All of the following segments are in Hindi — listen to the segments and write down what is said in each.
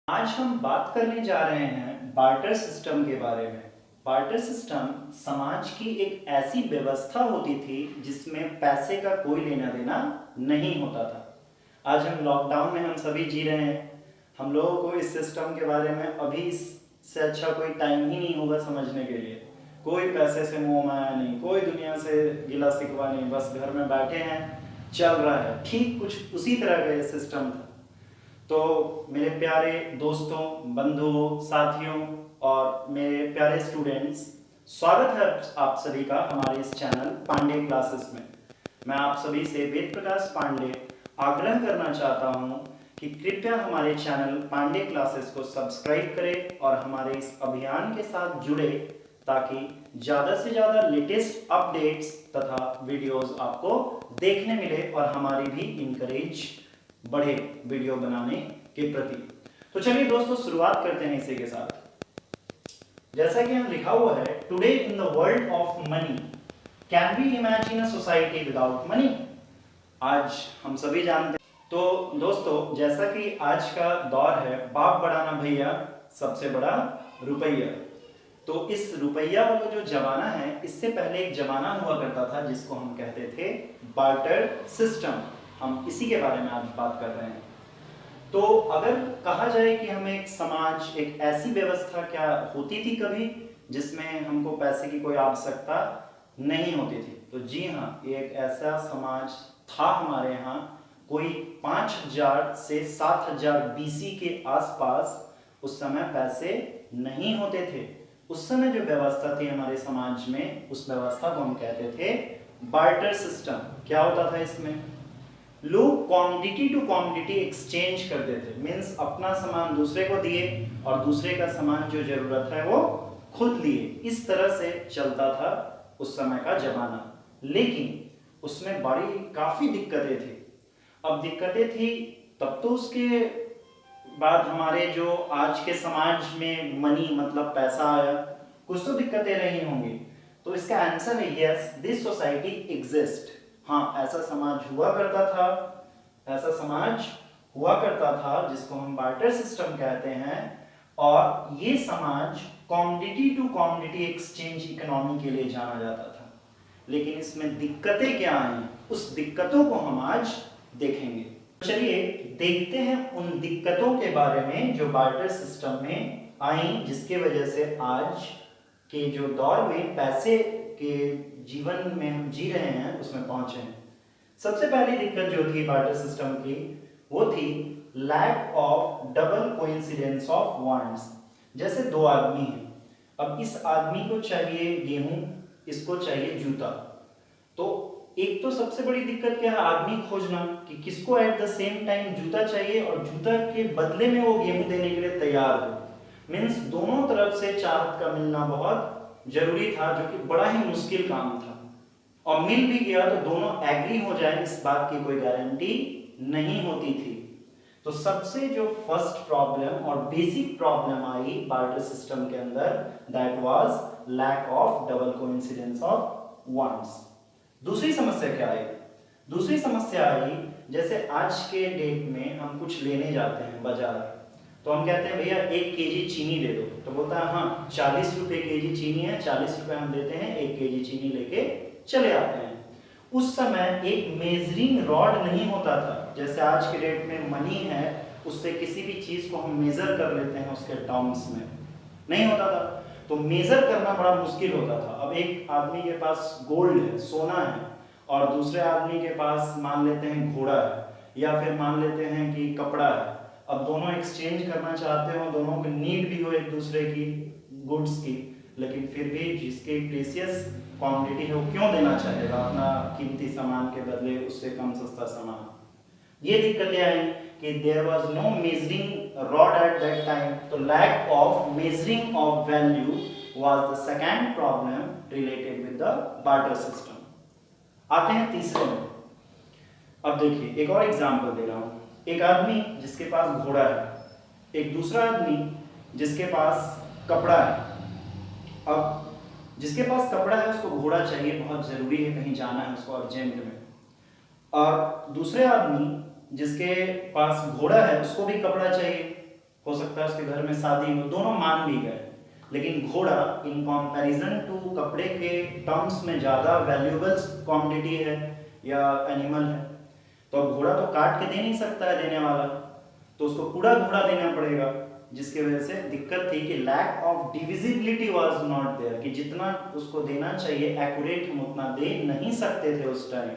आज हम बात करने जा रहे हैं बार्टर सिस्टम के बारे में। बार्टर सिस्टम समाज की एक ऐसी व्यवस्था होती थी जिसमें पैसे का कोई लेना देना नहीं होता था। आज हम लॉकडाउन में हम सभी जी रहे हैं। हम लोगों को इस सिस्टम के बारे में अभी से अच्छा कोई टाइम ही नहीं होगा समझने के लिए। कोई पैसे से मोह माया नहीं, कोई दुनिया से गिला शिकवा नहीं, बस घर में बैठे हैं, चल रहा है। ठीक कुछ उसी तरह का ये सिस्टम था। तो मेरे प्यारे दोस्तों, बंधुओं, साथियों और मेरे प्यारे स्टूडेंट्स, स्वागत है आप सभी का हमारे इस चैनल पांडे क्लासेस में। मैं आप सभी से वेद प्रकाश पांडे आग्रह करना चाहता हूं कि कृपया हमारे चैनल पांडे क्लासेस को सब्सक्राइब करें और हमारे इस अभियान के साथ जुड़े, ताकि ज़्यादा से ज़्यादा लेटेस्ट अपडेट्स तथा वीडियोस आपको देखने मिले और हमारी भी इंकरेज बढ़े वीडियो बनाने के प्रति। तो चलिए दोस्तों, शुरुआत करते हैं इसी के साथ। जैसा कि यहाँ लिखा हुआ है, today in the world of money can we imagine a society without money. आज हम सभी जानते हैं। तो दोस्तों, जैसा कि आज का दौर है, बाप बड़ा ना भैया, सबसे बड़ा रुपया। तो इस रुपया वाला जो जमाना है, इससे पहले एक जमाना हुआ करता था जिसको हम कहते थे बार्टर सिस्टम। हम इसी के बारे में आज बात कर रहे हैं। तो अगर कहा जाए कि हमें एक समाज, एक ऐसी व्यवस्था क्या होती थी कभी जिसमें हमको पैसे की कोई आवश्यकता नहीं होती थी, तो जी हाँ, एक ऐसा समाज था हमारे यहाँ। कोई 5000 से 7000 बीसी के आसपास उस समय पैसे नहीं होते थे। उस समय जो व्यवस्था थी हमारे समाज में, उस व्यवस्था को हम कहते थे बार्टर सिस्टम। क्या होता था इसमें? लोग क्वांटिटी टू क्वांटिटी एक्सचेंज करते थे। मीन्स अपना सामान दूसरे को दिए और दूसरे का सामान जो जरूरत है वो खुद लिए। इस तरह से चलता था उस समय का जमाना। लेकिन उसमें बड़ी काफी दिक्कतें थी। अब दिक्कतें थी तब तो उसके बाद हमारे जो आज के समाज में मनी मतलब पैसा आया, कुछ तो दिक्कतें रही होंगी। तो इसका आंसर है यस, दिस सोसाइटी एग्जिस्ट। हाँ, ऐसा समाज हुआ करता था। ऐसा समाज हुआ करता था जिसको हम बार्टर सिस्टम कहते हैं। और ये समाज commodity to commodity exchange economy के लिए जाना जाता था। लेकिन इसमें दिक्कतें क्या आई, उस दिक्कतों को हम आज देखेंगे। चलिए देखते हैं उन दिक्कतों के बारे में जो बार्टर सिस्टम में आई, जिसके वजह से आज के जो दौर में पैसे के जीवन में हम जी रहे हैं उसमें पहुंचे हैं। सबसे पहली दिक्कत जो थी बार्टर सिस्टम की, वो थी lack of double coincidence of wants. जैसे दो आदमी हैं, अब इस आदमी को चाहिए गेहूं, इसको चाहिए जूता। तो एक तो सबसे बड़ी दिक्कत क्या है, आदमी खोजना कि किसको एट द सेम टाइम जूता चाहिए और जूता के बदले में वो गेहूं देने के लिए तैयार हो। मीन्स दोनों तरफ से चाहत का मिलना बहुत जरूरी था, जो कि बड़ा ही मुश्किल काम था। और मिल भी गया तो दोनों एग्री हो जाए, इस बात की कोई गारंटी नहीं होती थी। तो सबसे जो फर्स्ट प्रॉब्लम और बेसिक प्रॉब्लम आई बार्टर सिस्टम के अंदर, that was lack of double coincidence of wants. दूसरी समस्या क्या आई? दूसरी समस्या आई, जैसे आज के डेट में हम कुछ लेने जाते हैं बाजार, तो हम कहते हैं भैया 1 केजी चीनी दे दो। तो बोलता है हाँ 40 रुपए केजी चीनी है, 40 रुपए हम देते हैं, 1 केजी चीनी लेके चले आते हैं। उस समय एक मेजरिंग रॉड नहीं होता था। जैसे आज के डेट में मनी है, उससे किसी भी चीज को हम मेजर कर लेते हैं उसके टर्म्स में, नहीं होता था। तो मेजर करना बड़ा मुश्किल होता था। अब एक आदमी के पास गोल्ड है, सोना है, और दूसरे आदमी के पास मान लेते हैं घोड़ा है, या फिर मान लेते हैं कि कपड़ा है। अब दोनों एक्सचेंज करना चाहते हो, दोनों की नीड भी हो एक दूसरे की गुड्स की, लेकिन फिर भी जिसके प्रेशियस क्वांटिटी है वो क्यों देना चाहेगा अपना कीमती सामान के बदले उससे कम सस्ता सामान। ये दिक्कतें आई कि there was no measuring rod at that time. तो lack of measuring of value was the second problem related with the barter system. आते हैं तीसरे में। अब देखिए एक और एग्जांपल दे रहा हूं। एक आदमी जिसके पास घोड़ा है, एक दूसरा आदमी जिसके पास कपड़ा है। अब जिसके पास कपड़ा है उसको घोड़ा चाहिए, बहुत जरूरी है, कहीं जाना है उसको अर्जेंट में। और दूसरे आदमी जिसके पास घोड़ा है उसको भी कपड़ा चाहिए, हो सकता है उसके घर में शादी हो, दोनों मान भी गए। लेकिन घोड़ा इन कंपैरिजन टू कपड़े के टर्म्स में ज़्यादा वैल्यूएबल क्वांटिटी है या एनिमल है, तो अब घोड़ा तो काट के दे नहीं सकता है देने वाला, तो उसको पूरा घोड़ा देना पड़ेगा, जिसकी वजह से दिक्कत थी कि lack of divisibility was not there, कि जितना उसको देना चाहिए एक्यूरेट हम उतना दे नहीं सकते थे उस टाइम,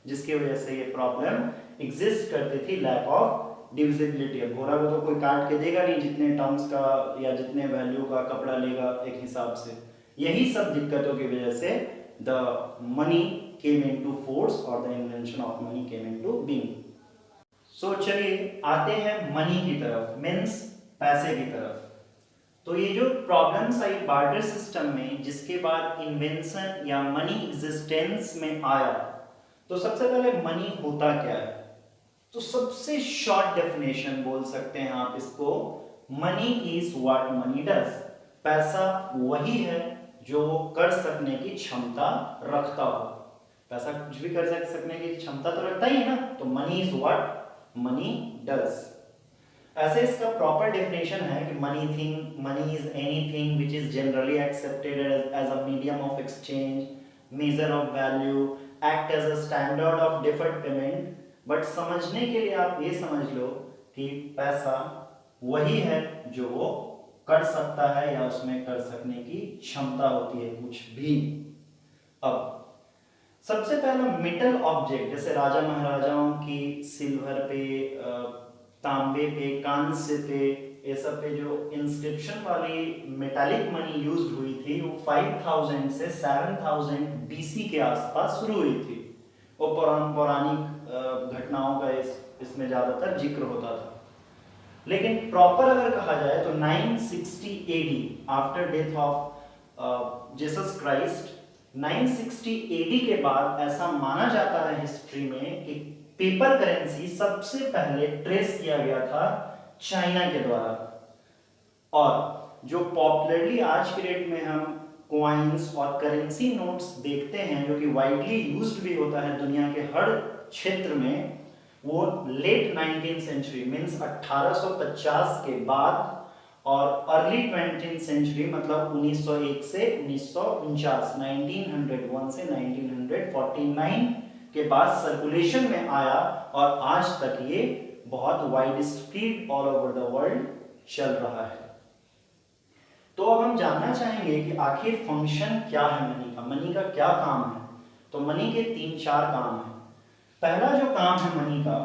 जिसकी वजह से ये प्रॉब्लम एग्जिस्ट करती थी, लैक ऑफ डिविजिबिलिटी। अब घोड़ा को तो कोई काट के देगा नहीं जितने टर्म्स का या जितने वैल्यू का कपड़ा लेगा एक हिसाब से। यही सब दिक्कतों की वजह से the money came into force और the invention of money came into being. So चलिए आते हैं मनी की तरफ, मीन्स पैसे की तरफ। तो ये जो प्रॉब्लम्स आई बार्टर सिस्टम में, जिसके बाद इन्वेंशन या मनी एग्जिस्टेंस में आया, तो सबसे पहले मनी होता क्या है? तो सबसे शॉर्ट डेफिनेशन बोल सकते हैं आप इसको, money is what money does. पैसा वही है जो कर सकने की क्षमता रखता हो। पैसा कुछ भी कर सकने की क्षमता तो रखता ही है ना, तो money is what money does. ऐसे इसका प्रॉपर डेफिनेशन है कि money is anything which is generally accepted as a medium of exchange, measure of value, act as a standard of deferred payment. But समझने के लिए आप ये समझ लो कि पैसा वही है जो वो कर सकता है या उसमें कर सकने की क्षमता होती है कुछ भी। अब सबसे पहला मेटल ऑब्जेक्ट, जैसे राजा महाराजाओं की सिल्वर पे, तांबे पे, कांस्य पे, ये सब पे जो इंस्क्रिप्शन वाली मेटालिक मनी यूज हुई थी, वो 5000 से 7000 बीसी के आसपास शुरू हुई थी। वो पौराणिक घटनाओं का इसमें ज्यादातर जिक्र होता था। लेकिन प्रॉपर अगर कहा जाए तो 960 AD, after death of Jesus Christ, 960 AD के बाद ऐसा माना जाता है हिस्ट्री में कि पेपर करेंसी सबसे पहले ट्रेस किया गया था चाइना के द्वारा। और जो पॉपुलरली आज के डेट में हम कॉइन्स और करेंसी नोट्स देखते हैं, जो कि वाइडली यूज्ड भी होता है दुनिया के हर क्षेत्र में, वो लेट 19th सेंचुरी मींस 1850 के बाद और अर्ली 20th सेंचुरी मतलब 1901 से 1949, 1901 से 1949 के बाद सर्कुलेशन में आया और आज तक ये बहुत wide spread all over the world चल रहा है। तो अब हम जानना चाहेंगे कि आखिर फंक्शन क्या है मनी का, मनी का क्या काम है। तो मनी के 3-4 काम हैं। पहला जो काम है मनी का,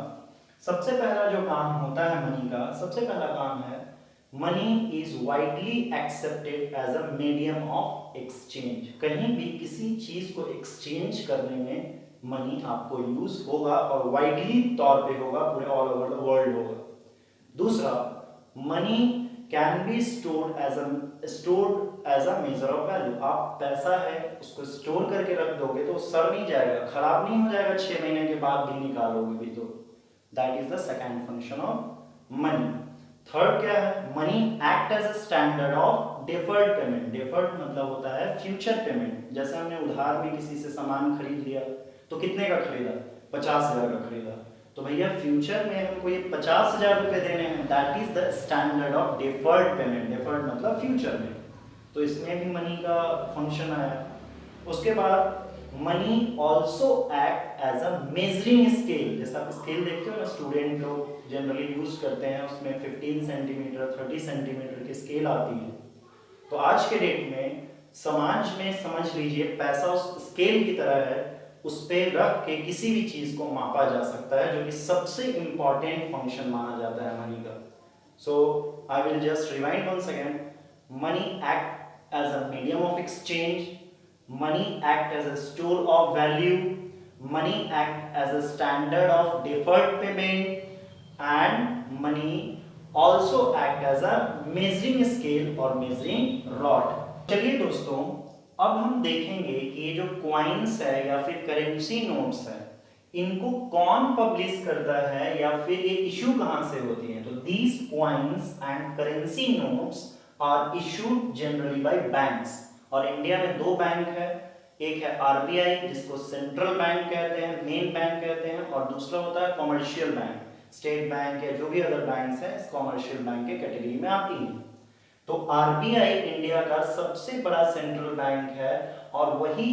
सबसे पहला जो काम होता है मनी का, सबसे पहला काम है money is widely accepted as a medium of exchange. कहीं भी किसी चीज को एक्सचेंज करने में मनी आपको यूज होगा और वाइडली तौर पे होगा, पूरे ऑल ओवर द वर्ल्ड होगा। दूसरा, money can be stored as a measure of value. आप पैसा है उसको स्टोर करके रख दोगे तो सड़ नहीं जाएगा, खराब नहीं हो जाएगा, 6 महीने के बाद भी निकालोगे भी तो। That is the second function of money. Third क्या है? Money act as a standard of deferred payment. Deferred मतलब होता है फ्यूचर पेमेंट। जैसे हमने उधार में किसी से सामान खरीद लिया तो कितने का खरीदा? 50,000 का खरीदा, तो भैया फ्यूचर में हमको ये 50,000 रुपए देने हैं। That is the standard of deferred payment. Deferred मतलब फ्यूचर में, तो इसमें भी मनी का फंक्शन आया। उसके बाद money also act as a measuring scale. जैसा आप स्केल देखते हो ना, स्टूडेंट लोग जनरली यूज करते हैं, उसमें 15 सेंटीमीटर 30 सेंटीमीटर की स्केल आती है। तो आज के डेट में समाज में समझ लीजिए पैसा उस स्केल की तरह है, उस पे रख के किसी भी चीज को मापा जा सकता है, जो कि सबसे इंपॉर्टेंट फंक्शन माना जाता है मनी का। So I will just rewind once again. Money act as a medium of exchange, money act as a store of value, money act as a standard of deferred payment, and money also act as a measuring scale or measuring rod। चलिए दोस्तों, अब हम देखेंगे कि ये जो कॉइन्स है या फिर करेंसी नोट्स है, इनको कौन पब्लिश करता है या फिर ये इशू कहां से होती है। तो these coins and currency notes are issued generally by banks। और इंडिया में दो बैंक है, एक है आरबीआई जिसको सेंट्रल बैंक कहते हैं, मेन बैंक कहते हैं, और दूसरा होता है कॉमर्शियल बैंक, स्टेट बैंक या जो भी अदर बैंक्स हैं इस कॉमर्शियल बैंक के कैटेगरी में आती हैं। तो आरबीआई इंडिया का सबसे बड़ा सेंट्रल बैंक है और वही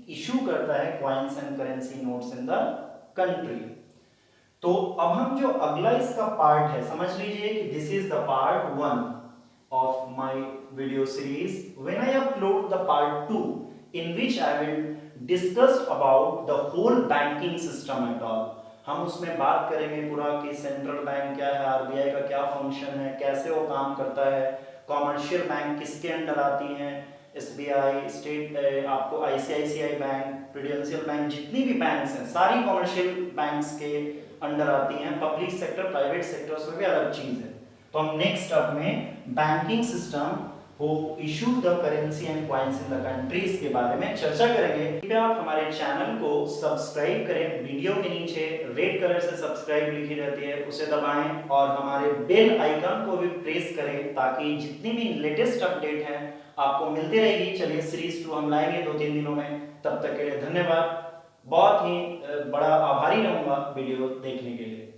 इशू करता है coins and currency notes in the country. तो अब हम जो अगला इसका पार्ट है समझ लीजिए कि this is the part 1 of my video series. When I upload the part 2 in which I will discuss about the whole banking system at all, हम उसमें बात करेंगे पूरा कि सेंट्रल बैंक क्या है, आरबीआई का क्या फंक्शन है, कैसे वो काम करता है, कॉमर्शियल बैंक किसके अंडर आती हैं, एसबीआई, स्टेट, आपको आईसीआईसीआई बैंक, प्रूडेंशियल बैंक, जितनी भी बैंक्स हैं सारी कॉमर्शियल बैंक्स के अंडर आती हैं। पब्लिक सेक्टर, प्राइवेट सेक्टर उसमें भी अलग चीज है। तो हम नेक्स्ट स्टेप में banking system who issue the currency and coins in the countries के बारे में चर्चा करेंगे। कृपया आप हमारे चैनल को सब्सक्राइब करें, वीडियो के नीचे रेड कलर से सब्सक्राइब लिखी रहती है उसे दबाएं और हमारे बेल आइकन को भी प्रेस करें ताकि जितनी भी लेटेस्ट अपडेट है आपको मिलती रहेगी। चलिए सीरीज 2 हम लाएंगे 2-3 दिनों में, तब तक के लिए धन्यवाद। बहुत ही बड़ा आभारी रहूंगा वीडियो देखने के लिए।